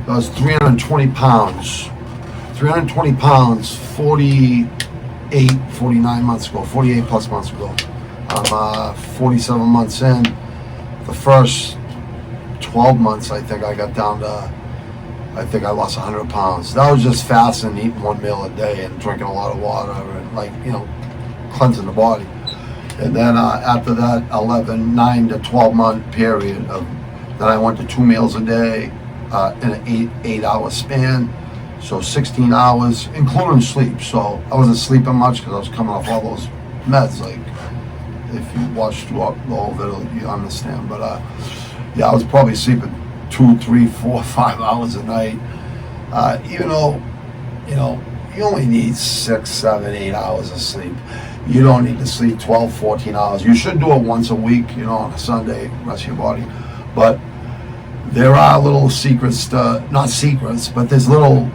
I was 320 pounds. 320 pounds, 48, 49 months ago, 48 plus months ago. I'm 47 months in. The first 12 months, I think I got down to, I think I lost 100 pounds. That was just fasting, eating one meal a day and drinking a lot of water and, like, you know, cleansing the body. And then after that 9 to 12 month period, then I went to 2 meals a day in an 8-hour span. So 16 hours, including sleep. So I wasn't sleeping much because I was coming off all those meds. Like, if you watch throughout the whole video, you understand. But yeah, I was probably sleeping 2, 3, 4, 5 hours a night. Even though, you know, you only need 6, 7, 8 hours of sleep. You don't need to sleep 12, 14 hours. You should do it once a week, you know, on a Sunday, rest your body. But there are little secrets, not secrets, but there's little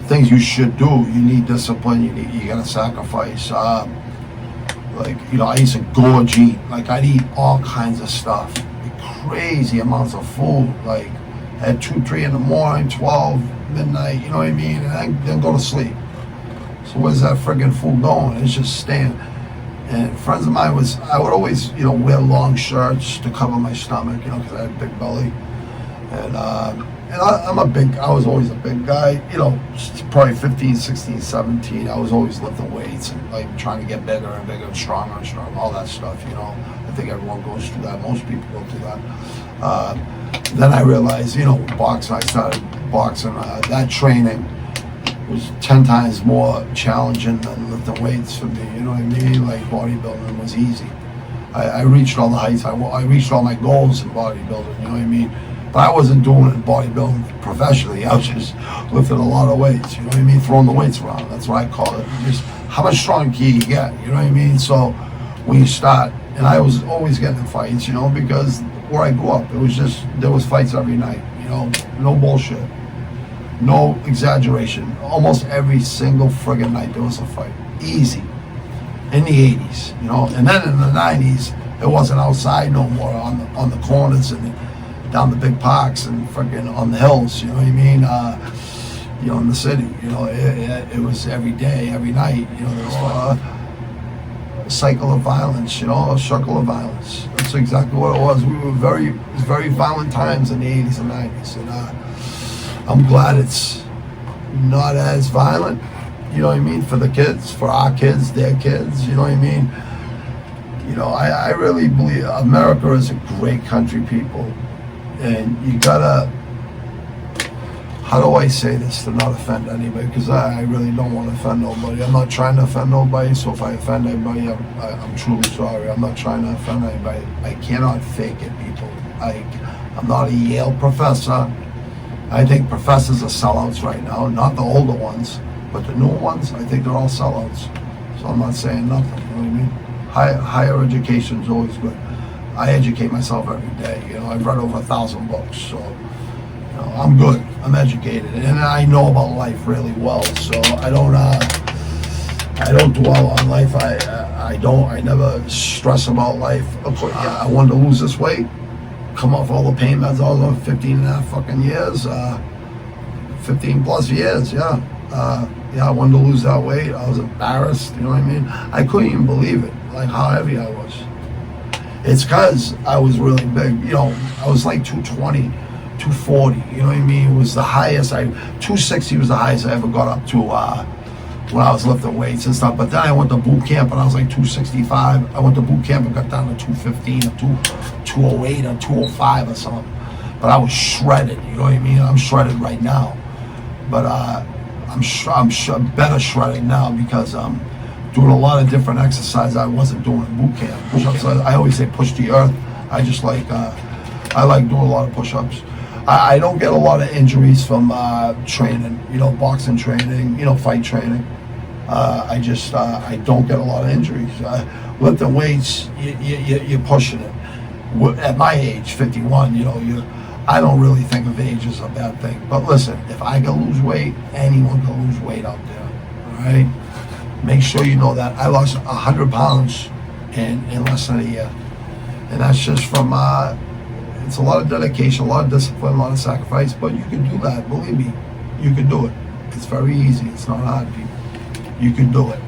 things you should do. You need discipline, you gotta sacrifice. Like, you know, I used to gorge eat. Like, I'd eat all kinds of stuff. Crazy amounts of food, like at 2, 3 in the morning, 12, midnight, you know what I mean? And then go to sleep. So where's that friggin' food going? It's just staying. And friends of mine I would always, you know, wear long shirts to cover my stomach, you know, because I had a big belly. And I was always a big guy, you know, probably 15, 16, 17. I was always lifting weights and, like, trying to get bigger and bigger and stronger, all that stuff, you know. I think everyone goes through that. Most people go through that. Then I realized, you know, boxing, I started boxing. That training was 10 times more challenging than lifting weights for me, you know what I mean? Like, bodybuilding was easy. I reached all the heights. I reached all my goals in bodybuilding, you know what I mean? But I wasn't doing it bodybuilding professionally. I was just lifting a lot of weights, you know what I mean? Throwing the weights around. That's what I call it. Just how much stronger can you get, you know what I mean? So when you start, and I was always getting in fights, you know, because where I grew up, it was just, there was fights every night, you know, no bullshit, no exaggeration. Almost every single friggin' night there was a fight. Easy. In the 80s, you know, and then in the 90s, it wasn't outside no more on the corners and down the big parks and freaking on the hills, you know what I mean? You know, in the city, you know, it was every day, every night, you know, there was a cycle of violence, you know, a circle of violence. That's exactly what it was. It was very violent times in the 80s and 90s, and I'm glad it's not as violent, you know what I mean, for the kids, for our kids, their kids, you know what I mean? You know, I really believe America is a great country, people. And you gotta, how do I say this to not offend anybody? Because I really don't want to offend nobody. I'm not trying to offend nobody, so if I offend anybody, I'm truly sorry. I'm not trying to offend anybody. I cannot fake it, people. I'm not a Yale professor. I think professors are sellouts right now, not the older ones, but the new ones, I think they're all sellouts. So I'm not saying nothing, you know what I mean? Higher education is always good. I educate myself every day. You know, I've read over 1,000 books, so, you know, I'm good. I'm educated, and I know about life really well. So I don't dwell on life. I never stress about life. Of course, yeah, I wanted to lose this weight, come off all the pain meds. I was on 15 and a half fucking years, 15 plus years. Yeah, I wanted to lose that weight. I was embarrassed. You know what I mean? I couldn't even believe it, like how heavy I was. It's because I was really big, you know, I was like 220, 240, you know what I mean? It was the highest, 260 was the highest I ever got up to when I was lifting weights and stuff. But then I went to boot camp and I was like 265. I went to boot camp and got down to 215 or 208 or 205 or something. But I was shredded, you know what I mean? I'm shredded right now. But I'm better shredded now because doing a lot of different exercises I wasn't doing in boot camp. Push-ups, I always say push the earth. I just like, I like doing a lot of push-ups. I don't get a lot of injuries from training, you know, boxing training, you know, fight training. I don't get a lot of injuries. Lifting weights, you're pushing it. At my age, 51, you know, I don't really think of age as a bad thing. But listen, if I can lose weight, anyone can lose weight out there, all right? Make sure you know that. I lost 100 pounds in less than a year. And that's just from, It's a lot of dedication, a lot of discipline, a lot of sacrifice, but you can do that. Believe me, you can do it. It's very easy. It's not hard, people. You can do it.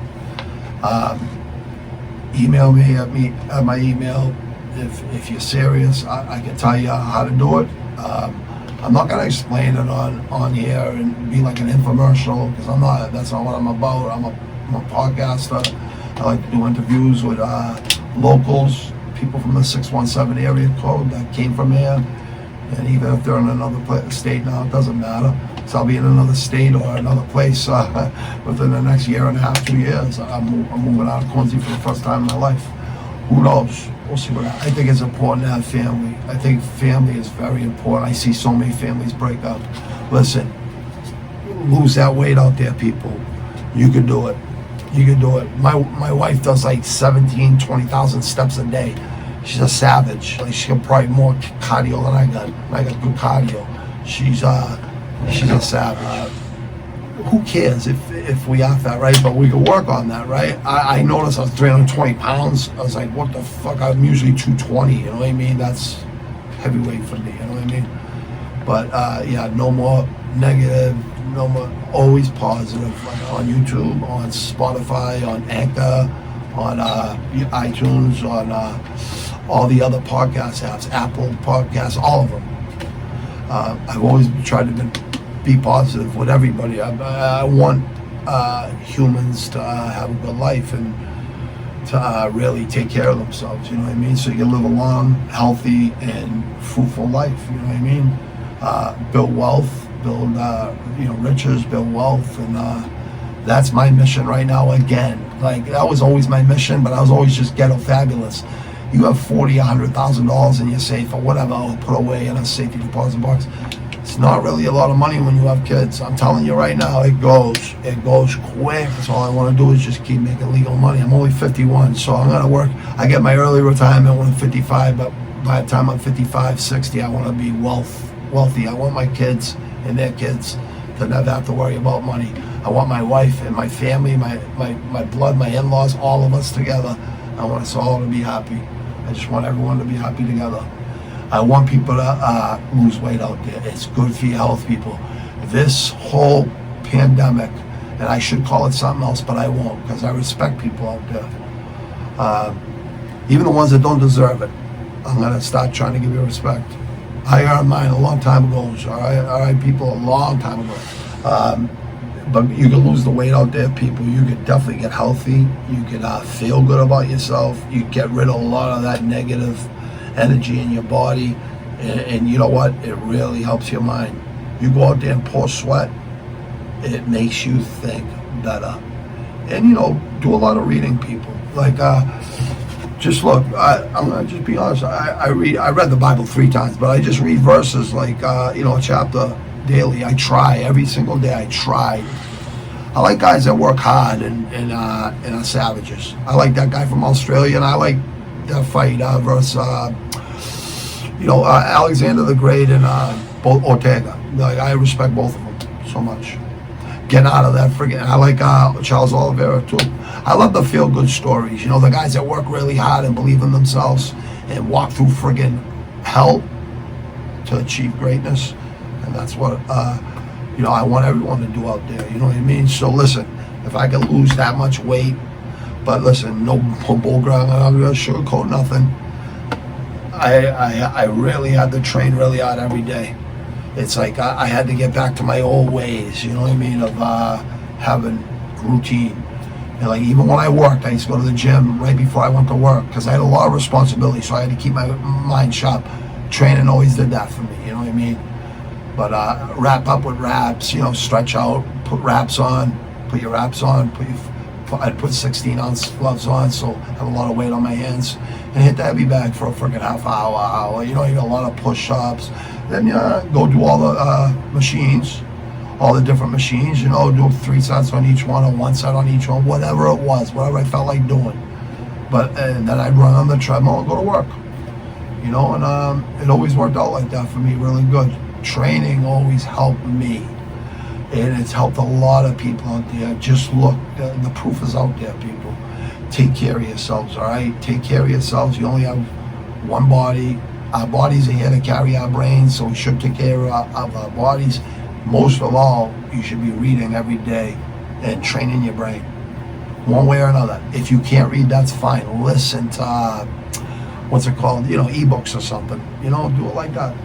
Email me at my email if you're serious. I can tell you how to do it. I'm not gonna explain it on here and be like an infomercial, because I'm not. That's not what I'm about. I'm a podcaster. I like to do interviews with locals, people from the 617 area code that came from here, and even if they're in another state now, it doesn't matter. So I'll be in another state or another place within the next year and a half, 2 years. I'm moving out of Quincy for the first time in my life. Who knows? We'll see what happens. I think it's important to have family. I think family is very important. I see so many families break up. Listen, lose that weight out there, people. You can do it. You can do it. My wife does like 17, 20,000 steps a day. She's a savage. Like, she can probably more cardio than I got. I got good cardio. She's a savage. Who cares if we are fat, right? But we can work on that, right? I noticed I was 320 pounds. I was like, what the fuck? I'm usually 220, you know what I mean? That's heavyweight for me, you know what I mean? But yeah, no more negative, no more, always positive. Like on YouTube, on Spotify, on Anchor, on iTunes, on all the other podcast apps, Apple Podcasts, all of them. I've always tried to be positive with everybody. I want humans to have a good life and to really take care of themselves, you know what I mean? So you can live a long, healthy, and fruitful life, you know what I mean? Build wealth, build riches, build wealth, and that's my mission right now again. Like, that was always my mission, but I was always just ghetto fabulous. You have $40,000, $100,000 in your safe or whatever, I'll put away in a safety deposit box. It's not really a lot of money when you have kids. I'm telling you right now, it goes quick. That's all I want to do is just keep making legal money. I'm only 51, so I'm gonna work. I get my early retirement when I'm 55, but by the time I'm 55, 60, I want to be wealthy. I want my kids and their kids to never have to worry about money. I want my wife and my family, my blood, my in-laws, all of us together. I want us all to be happy. I just want everyone to be happy together. I want people to lose weight out there. It's good for your health, people. This whole pandemic, and I should call it something else, but I won't, because I respect people out there. Even the ones that don't deserve it, I'm going to start trying to give you respect. I earned mine a long time ago, all right, people, a long time ago. But you can lose the weight out there, people. You can definitely get healthy. You can feel good about yourself. You get rid of a lot of that negative energy in your body, and you know what? It really helps your mind. You go out there and pour sweat, it makes you think better. And do a lot of reading, people. Like, just look. I'm gonna just be honest. I read the Bible 3 times, but I just read verses like a chapter daily. I try every single day. I try. I like guys that work hard and are savages. I like that guy from Australia, and I like that fight versus Alexander the Great and both Ortega. Like, I respect both of them so much. Getting out of that friggin'. I like Charles Oliveira too. I love the feel good stories. The guys that work really hard and believe in themselves and walk through friggin' hell to achieve greatness. And that's what I want everyone to do out there. You know what I mean? So listen, if I can lose that much weight, but listen, no bullground, I'm not gonna sugarcoat nothing. I really had to train really hard every day. It's like I had to get back to my old ways, you know what I mean, of having routine. And like, even when I worked, I used to go to the gym right before I went to work, because I had a lot of responsibility, so I had to keep my mind sharp. Training always did that for me, you know what I mean? But wrap up with wraps, stretch out, put wraps on, put your wraps on, I'd put 16-ounce gloves on, so I have a lot of weight on my hands, and hit the heavy bag for a freaking half hour. You got a lot of push-ups. Then go do all the machines, all the different machines, do 3 sets on each one or 1 set on each one, whatever it was, whatever I felt like doing. And then I'd run on the treadmill and go to work, and it always worked out like that for me, really good. Training always helped me. And it's helped a lot of people out there. Just look, the proof is out there, people. Take care of yourselves, all right? Take care of yourselves. You only have one body. Our bodies are here to carry our brains, so we should take care of our bodies. Most of all, you should be reading every day and training your brain, one way or another. If you can't read, that's fine. Listen to, what's it called? Ebooks or something. Do it like that.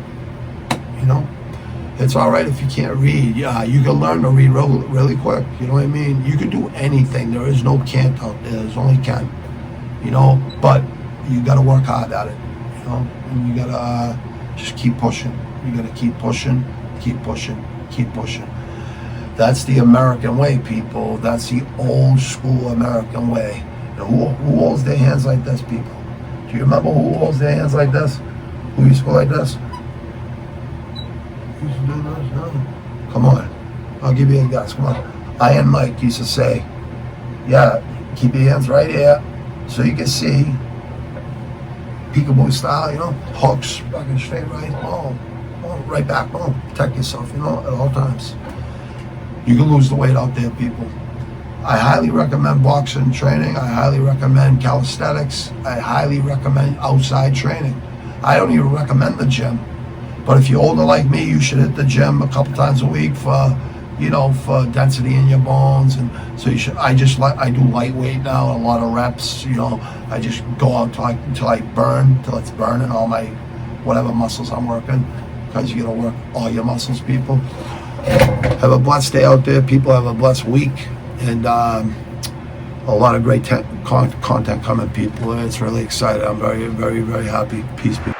It's all right if you can't read. Yeah, you can learn to read really quick. You know what I mean? You can do anything. There is no can't out there. There's only can. But you got to work hard at it. And you got to just keep pushing. You got to keep pushing, keep pushing, keep pushing. That's the American way, people. That's the old school American way. And who holds their hands like this, people? Do you remember who holds their hands like this? Who used to go like this? Used to do this? No. Come on. I'll give you a guess. Come on. Iron Mike used to say, yeah, keep your hands right here so you can see. Peekaboo style, hooks, fucking straight right, boom, right back, boom. Protect yourself, at all times. You can lose the weight out there, people. I highly recommend boxing training. I highly recommend calisthenics. I highly recommend outside training. I don't even recommend the gym. But if you're older like me, you should hit the gym a couple times a week for density in your bones. And so you should. I do lightweight now, a lot of reps. I just go out until I burn, till it's burning all my whatever muscles I'm working, because you gotta work all your muscles, people. Have a blessed day out there, people. Have a blessed week, and a lot of great content coming, people. It's really exciting. I'm very, very, very happy. Peace, people.